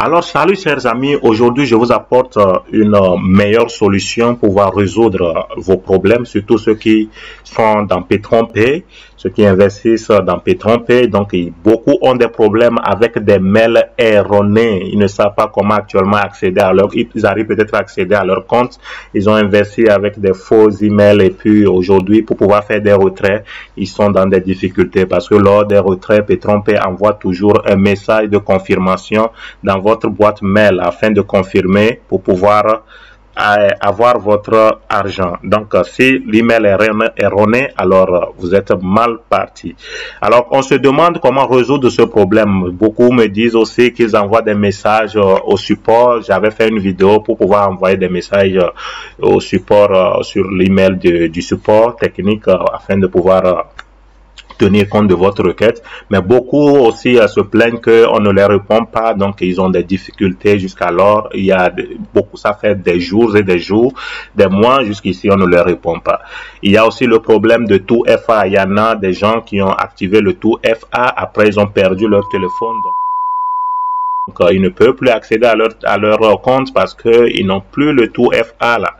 Alors, salut chers amis, aujourd'hui je vous apporte une meilleure solution pour pouvoir résoudre vos problèmes, surtout ceux qui sont dans P3P, ceux qui investissent dans P3P. Donc, beaucoup ont des problèmes avec des mails erronés. Ils ne savent pas comment actuellement accéder à leur, ils arrivent peut-être à accéder à leur compte. Ils ont investi avec des faux emails et puis aujourd'hui, pour pouvoir faire des retraits, ils sont dans des difficultés parce que lors des retraits, P3P envoie toujours un message de confirmation dans votre boîte mail afin de confirmer pour pouvoir avoir votre argent. Donc, si l'email est erroné, alors vous êtes mal parti. Alors, on se demande comment résoudre ce problème. Beaucoup me disent aussi qu'ils envoient des messages au support. J'avais fait une vidéo pour pouvoir envoyer des messages au support sur l'email du support technique afin de pouvoir tenir compte de votre requête, mais beaucoup aussi se plaignent qu'on ne les répond pas, donc ils ont des difficultés jusqu'alors. Il y a beaucoup, ça fait des jours et des jours, des mois jusqu'ici on ne leur répond pas. Il y a aussi le problème de tout FA. Il y en a des gens qui ont activé le tout FA, après ils ont perdu leur téléphone. Donc, ils ne peuvent plus accéder à leur compte parce qu'ils n'ont plus le tout FA là.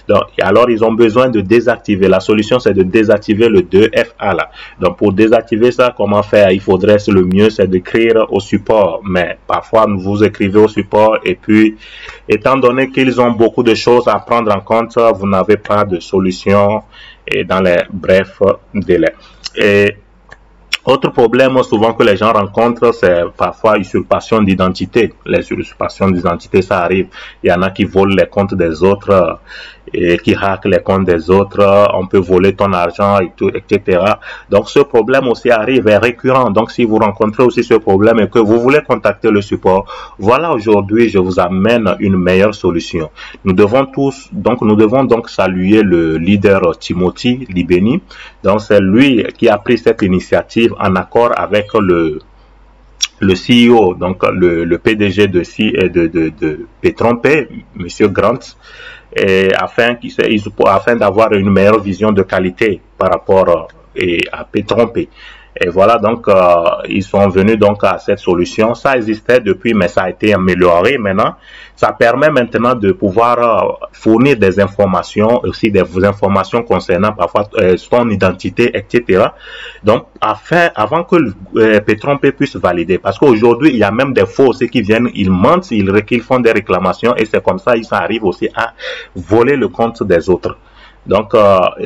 Donc, alors, ils ont besoin de désactiver. La solution, c'est de désactiver le 2FA là. Donc, pour désactiver ça, comment faire? Il faudrait, le mieux, c'est d'écrire au support. Mais parfois, vous écrivez au support et puis, étant donné qu'ils ont beaucoup de choses à prendre en compte, vous n'avez pas de solution et dans les brefs délais. Et autre problème souvent que les gens rencontrent, c'est parfois usurpation d'identité. Les usurpations d'identité, ça arrive. Il y en a qui volent les comptes des autres et qui hackent les comptes des autres. On peut voler ton argent et tout, etc. Donc, ce problème aussi arrive, est récurrent. Donc, si vous rencontrez aussi ce problème et que vous voulez contacter le support, voilà, aujourd'hui, je vous amène une meilleure solution. Nous devons donc saluer le leader Timothy Libeni. Donc, c'est lui qui a pris cette initiative en accord avec le CEO, donc le PDG de P3P, Monsieur Grant, et afin d'avoir une meilleure vision de qualité par rapport à P3P. Et voilà, donc, ils sont venus donc à cette solution. Ça existait depuis, mais ça a été amélioré maintenant. Ça permet maintenant de pouvoir fournir des informations, aussi des informations concernant parfois son identité, etc. Donc, avant que P3P puisse valider, parce qu'aujourd'hui, il y a même des faux aussi qui viennent, ils mentent, ils font des réclamations et c'est comme ça, ils arrivent aussi à voler le compte des autres. Donc,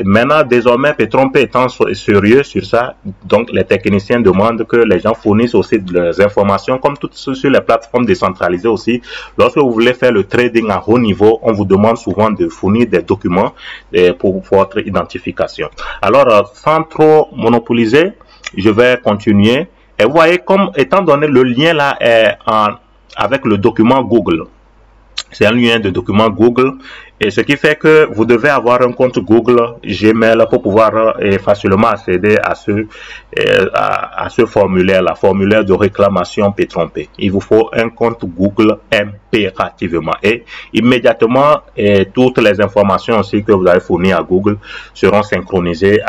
maintenant, désormais, P3P étant sérieux sur ça, donc les techniciens demandent que les gens fournissent aussi des informations, comme toutes sur les plateformes décentralisées aussi. Lorsque vous voulez faire le trading à haut niveau, on vous demande souvent de fournir des documents pour votre identification. Alors, sans trop monopoliser, je vais continuer. Et vous voyez, comme étant donné le lien là est avec le document Google. C'est un lien de document Google et ce qui fait que vous devez avoir un compte Google Gmail pour pouvoir facilement accéder à ce formulaire, la formulaire de réclamation P3P. Il vous faut un compte Google impérativement et immédiatement toutes les informations aussi que vous avez fournies à Google seront synchronisées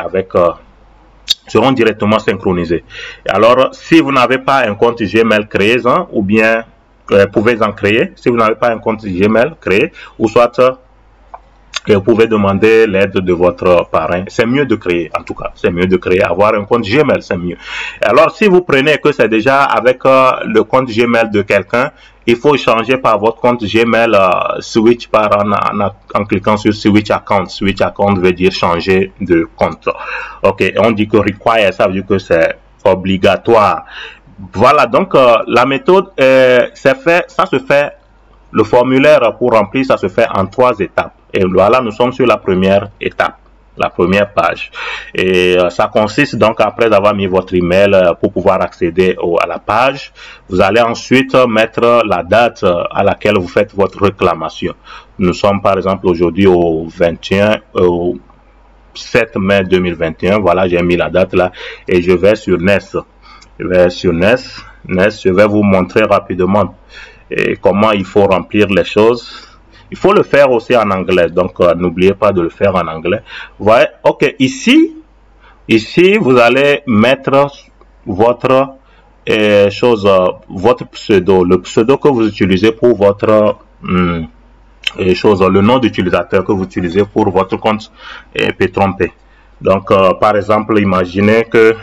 seront directement synchronisées. Alors, si vous n'avez pas un compte Gmail créé, ou bien pouvez en créer, si vous n'avez pas un compte Gmail créé, ou soit vous pouvez demander l'aide de votre parrain. C'est mieux de créer, en tout cas, c'est mieux de créer, avoir un compte Gmail, c'est mieux. Alors, si vous prenez que c'est déjà avec le compte Gmail de quelqu'un, il faut changer par votre compte Gmail, switch en cliquant sur switch account. Switch account veut dire changer de compte. Ok, on dit que require, ça veut dire que c'est obligatoire. Voilà, donc la méthode, ça se fait, le formulaire pour remplir, ça se fait en 3 étapes. Et voilà, nous sommes sur la première étape, la première page. Et ça consiste donc, après avoir mis votre email pour pouvoir accéder à la page, vous allez ensuite mettre la date à laquelle vous faites votre réclamation. Nous sommes par exemple aujourd'hui au 7 mai 2021, voilà, j'ai mis la date là, et je vais sur NES. Je vais sur NES, je vais vous montrer rapidement comment il faut remplir les choses. Il faut le faire aussi en anglais, donc n'oubliez pas de le faire en anglais. Vous voyez, ok, ici vous allez mettre votre votre pseudo, le pseudo que vous utilisez pour votre le nom d'utilisateur que vous utilisez pour votre compte P3P. Donc, par exemple, imaginez que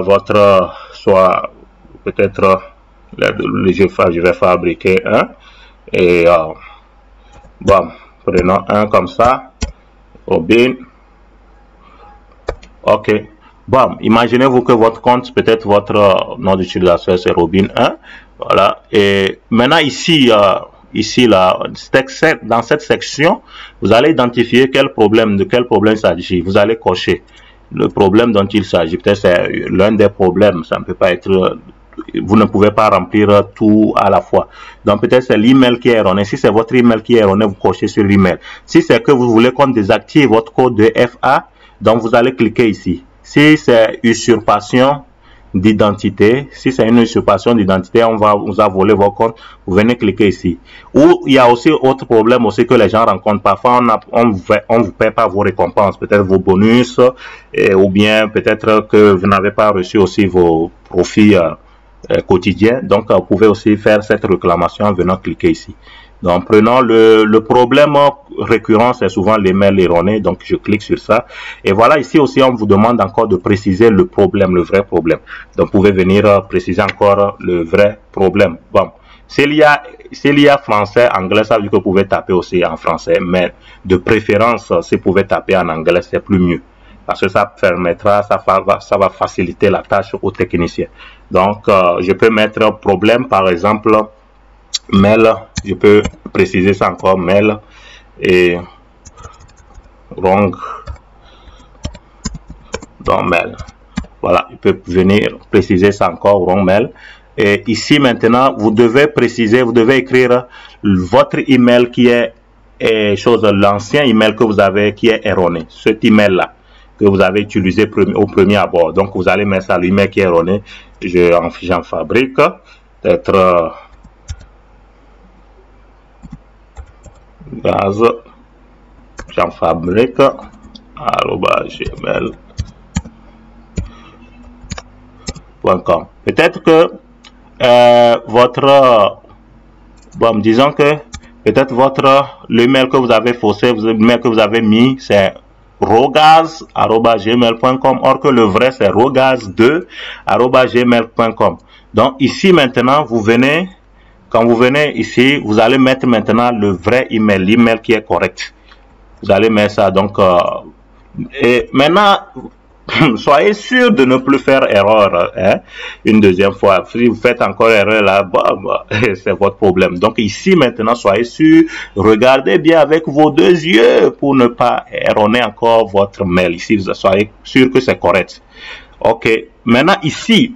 votre soit peut-être je vais fabriquer un et bon, prenons un comme ça, Robin. Ok. Bon, imaginez-vous que votre compte, peut-être votre nom d'utilisateur, c'est Robin 1. Voilà. Et maintenant, ici, là, dans cette section, vous allez identifier de quel problème il s'agit. Vous allez cocher le problème dont il s'agit. Peut-être c'est l'un des problèmes. Ça ne peut pas être, vous ne pouvez pas remplir tout à la fois. Donc peut-être c'est l'email qui est erroné. Si c'est votre email qui est erroné, vous cochez sur l'email. Si c'est que vous voulez qu'on désactive votre code de FA, donc vous allez cliquer ici. Si c'est usurpation d'identité, si c'est une usurpation d'identité, on vous a volé vos comptes, vous venez cliquer ici. Ou il y a aussi autre problème aussi que les gens rencontrent. Parfois, on vous paie pas vos récompenses, peut-être vos bonus, ou bien peut-être que vous n'avez pas reçu aussi vos profits quotidiens. Donc, vous pouvez aussi faire cette réclamation en venant cliquer ici. Donc, prenons le problème récurrent, c'est souvent les mails erronés. Donc, je clique sur ça. Et voilà, ici aussi, on vous demande encore de préciser le problème, le vrai problème. Donc, vous pouvez venir préciser encore le vrai problème. Bon, s'il y a français, anglais, ça veut dire que vous pouvez taper aussi en français. Mais de préférence, si vous pouvez taper en anglais, c'est plus mieux. Parce que ça permettra, ça va faciliter la tâche aux techniciens. Donc, je peux mettre problème, par exemple, mail, je peux préciser ça encore, mail et wrong dans mail. Voilà, je peux venir préciser ça encore, wrong mail. Et ici maintenant, vous devez préciser, vous devez écrire votre email qui est l'ancien email que vous avez qui est erroné. Cet email là que vous avez utilisé au premier abord. Donc vous allez mettre ça, l'email qui est erroné. J'en fabrique peut-être gaz, j'en fabrique @gmail.com. Peut-être que disons que peut-être l'email que vous avez faussé, l'email que vous avez mis, c'est rogaz@gmail.com, or que le vrai c'est rogaz2@gmail.com. Donc ici maintenant, quand vous venez ici, vous allez mettre maintenant le vrai email, l'email qui est correct. Vous allez mettre ça. Donc, et maintenant, soyez sûr de ne plus faire erreur une deuxième fois. Si vous faites encore erreur là, c'est votre problème. Donc ici maintenant, soyez sûr, regardez bien avec vos deux yeux pour ne pas erroner encore votre mail. Ici, vous soyez sûr que c'est correct. Ok. Maintenant ici,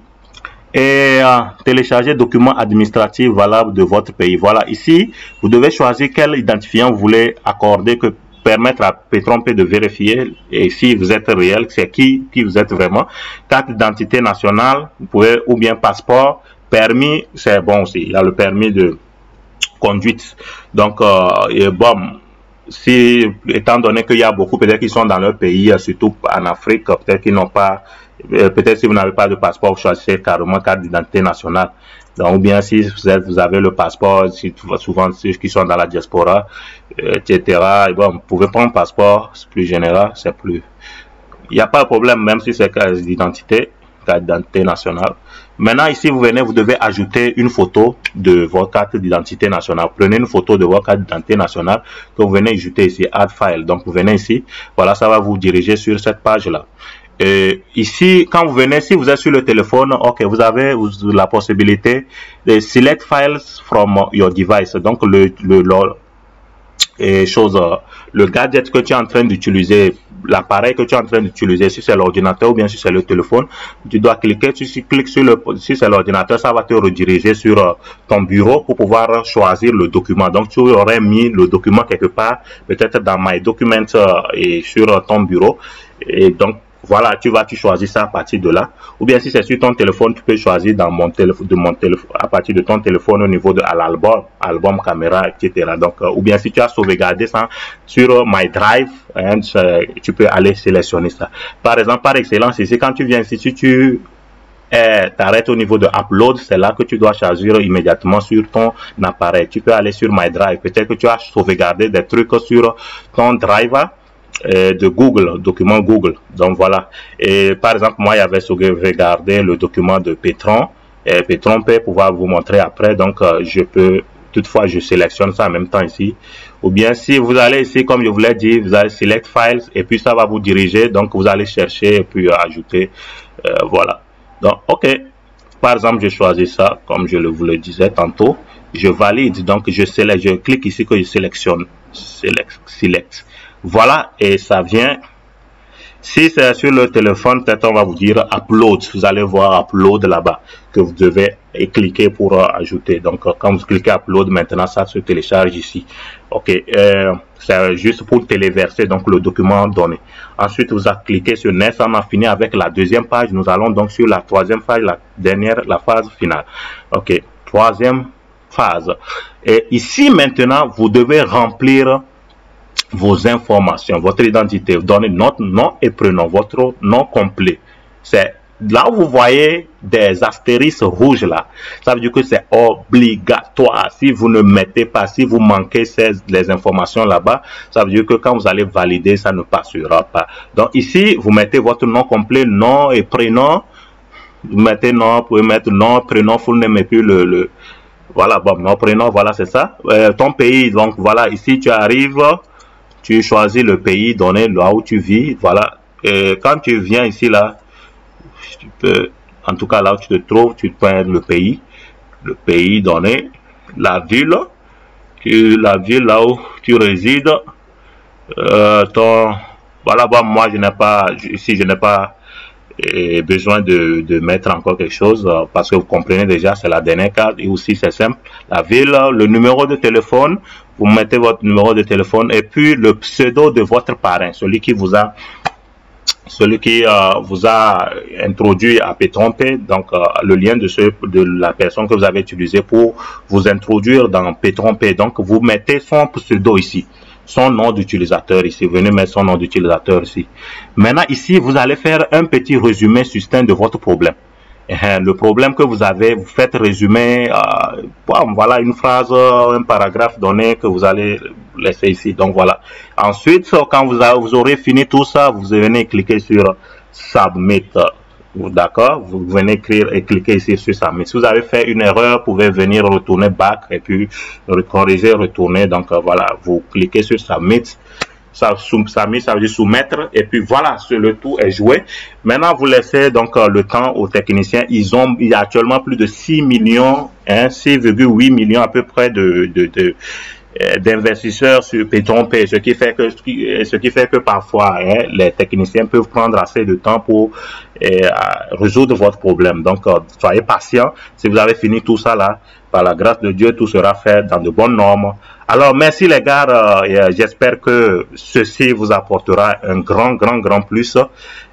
et télécharger document administratif valable de votre pays. Voilà, ici, vous devez choisir quel identifiant vous voulez accorder que permettre à P3P de vérifier et si vous êtes réel, c'est qui vous êtes vraiment. Carte d'identité nationale, vous pouvez, ou bien passeport, permis, c'est bon aussi. Il y a le permis de conduite. Donc, étant donné qu'il y a beaucoup, peut-être qu'ils sont dans leur pays, surtout en Afrique, peut-être qu'ils n'ont pas, peut-être si vous n'avez pas de passeport, vous choisissez carrément carte d'identité nationale. Donc, ou bien si vous avez le passeport, souvent ceux qui sont dans la diaspora, etc. Et bon, vous pouvez prendre un passeport, c'est plus général, c'est plus. Il n'y a pas de problème, même si c'est carte d'identité nationale. Maintenant, ici, vous devez ajouter une photo de votre carte d'identité nationale. Prenez une photo de votre carte d'identité nationale que vous venez ajouter ici, Add File. Donc, vous venez ici. Voilà, ça va vous diriger sur cette page-là. Ici, quand vous venez, si vous êtes sur le téléphone, ok, vous avez la possibilité de Select Files from your device. Donc, le gadget que tu es en train d'utiliser, l'appareil que tu es en train d'utiliser, si c'est l'ordinateur ou bien si c'est le téléphone, tu dois cliquer, si c'est l'ordinateur, ça va te rediriger sur ton bureau pour pouvoir choisir le document. Donc, tu aurais mis le document quelque part, peut-être dans My Documents et sur ton bureau. Et donc, voilà, tu choisis ça à partir de là. Ou bien si c'est sur ton téléphone, tu peux choisir dans à partir de ton téléphone au niveau de album, caméra, etc. Donc, ou bien si tu as sauvegardé ça sur My Drive, tu peux aller sélectionner ça. Par exemple, par excellence, ici, quand tu viens ici, si tu t'arrête au niveau de Upload, c'est là que tu dois choisir immédiatement sur ton appareil. Tu peux aller sur My Drive. Peut-être que tu as sauvegardé des trucs sur ton driver de Google, document Google. Donc voilà. Et par exemple, moi, il y avait sauvegardé le document de Petron. Petron peut pouvoir vous montrer après. Donc, je peux, toutefois, je sélectionne ça en même temps ici. Ou bien, si vous allez ici, comme je vous l'ai dit, vous allez Select Files et puis ça va vous diriger. Donc, vous allez chercher et puis ajouter. Voilà. Donc, OK. Par exemple, je choisis ça, comme je vous le disais tantôt. Je valide. Donc, je clique ici que je sélectionne. Select. Voilà. Et ça vient. Si c'est sur le téléphone, peut-être on va vous dire Upload. Vous allez voir Upload là-bas que vous devez cliquer pour ajouter. Donc, quand vous cliquez Upload, maintenant, ça se télécharge ici. OK. C'est juste pour téléverser donc le document donné. Ensuite, vous cliquez sur Next. On a fini avec la deuxième page. Nous allons donc sur la troisième page, la phase finale. OK. Troisième phase. Et ici, maintenant, vous devez remplir vos informations, votre identité, vous donnez notre nom et prénom, votre nom complet. C'est là où vous voyez des astérisques rouges là. Ça veut dire que c'est obligatoire. Si vous ne mettez pas, si vous manquez les informations là-bas, ça veut dire que quand vous allez valider, ça ne passera pas. Donc ici, vous mettez votre nom complet, nom et prénom. Vous mettez nom, vous pouvez mettre nom, prénom, vous n'aimez plus voilà, bon, nom, prénom, voilà, c'est ça. Ton pays, donc voilà, ici tu arrives. Tu choisis le pays donné là où tu vis, voilà. Et quand tu viens ici là, tu peux, en tout cas là où tu te trouves, tu prends le pays donné, la ville là où tu résides, voilà. Bon, moi je n'ai pas ici, je n'ai pas besoin de mettre encore quelque chose parce que vous comprenez déjà, c'est la dernière carte et aussi c'est simple. La ville, le numéro de téléphone. Vous mettez votre numéro de téléphone et puis le pseudo de votre parrain, celui qui vous a introduit à Petron-Pay, donc le lien de la personne que vous avez utilisé pour vous introduire dans Petron-Pay. Donc vous mettez son pseudo ici, son nom d'utilisateur ici. Venez mettre son nom d'utilisateur ici. Maintenant ici, vous allez faire un petit résumé succinct de votre problème. Le problème que vous avez, vous faites résumer, voilà une phrase, un paragraphe donné que vous allez laisser ici. Donc voilà. Ensuite, quand vous aurez fini tout ça, vous venez cliquer sur Submit. D'accord? Vous venez écrire et cliquer ici sur Submit. Si vous avez fait une erreur, vous pouvez venir retourner back et puis corriger, retourner. Donc voilà, vous cliquez sur Submit. Ça veut dire soumettre et puis voilà, le tout est joué. Maintenant, vous laissez donc le temps aux techniciens. Il y a actuellement plus de 6 millions, 6,8 millions à peu près d'investisseurs sur Petron-Pay, ce qui fait que parfois les techniciens peuvent prendre assez de temps pour résoudre votre problème. Donc soyez patient. Si vous avez fini tout ça là, par la grâce de Dieu, tout sera fait dans de bonnes normes. Alors merci les gars, j'espère que ceci vous apportera un grand plus.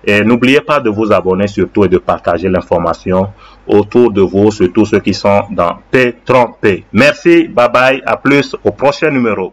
Et n'oubliez pas de vous abonner surtout et de partager l'information autour de vous, surtout ceux qui sont dans Petron-Pay. Merci, bye bye, à plus au prochain numéro.